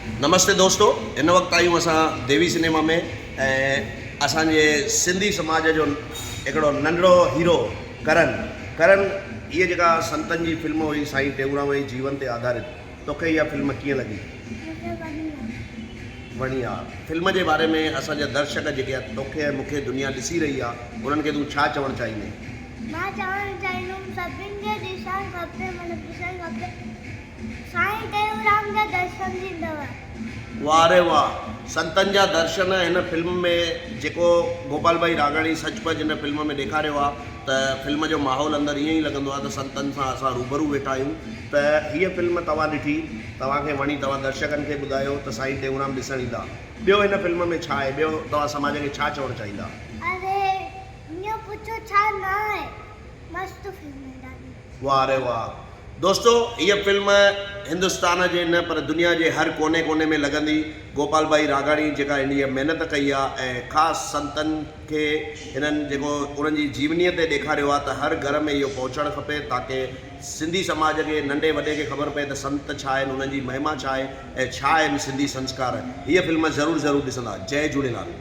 नमस्ते दोस्तों, इन वक्त आयूं असां देवी सिनेमा में असांजे सिंधी समाज जो हिकिड़ो नंढड़ो हीरो करण ये जेका संतन जी फिल्म हुई साईं टेऊंराम जी जीवन ते आधारित, तोखे इहा फिल्म कीअं लॻी? वणी आहे। फिल्म जे बारे में असांजा दर्शक जेके आहे तोखे ऐं मूंखे दुनिया ॾिसी रही आहे, उन्हनि खे तूं छा चवणु चाहींदे? मां चवणु चाहींदुमि सभिनि खे ॾिसणु खपे, मतिलबु ॾिसणु खपे। साईं टेऊंराम जा दर्शन थींदव। वाह रे वाह, संतनि जा दर्शन हिन फिल्म में जेको गोपाल भाई रागाणी सचपच हिन फिल्म में ॾेखारियो आहे त फिल्म जो माहौल अंदरि ईअं ई लॻंदो आहे त संतनि सां असां रूबरू वेठा आहियूं। त हीअ फिल्म तव्हां ॾिठी, तव्हांखे वणी, तव्हां दर्शकनि खे ॿुधायो त साईं टेऊंराम ॾिसणु ईंदा। ॿियो हिन फिल्म में छा आहे? ॿियो तव्हां समाज खे छा चवणु चाहींदा? अरे ईअं पुछो छा न आहे, मस्तु फिल्म आहे ॾाढी। वाह रे वाह दोस्तों, हीअ फिल्म हिंदुस्तान जे न पर दुनिया जे हर कोने कोने में लॻंदी। गोपाल भाई रागाणी जेका हिन महिनत कई आहे ऐं ख़ासि संतनि खे हिननि जेको उन्हनि जी जीवनीअ ते ॾेखारियो आहे त हर घर में इहो पहुचणु खपे ताकी सिंधी समाज खे नंढे वॾे खे ख़बर पए त संत छा आहिनि, उन्हनि जी महिमा छा आहे ऐं छा आहिनि सिंधी संस्कार। हीअ फिल्म ज़रूरु ॾिसंदा। जय झूलेलाल।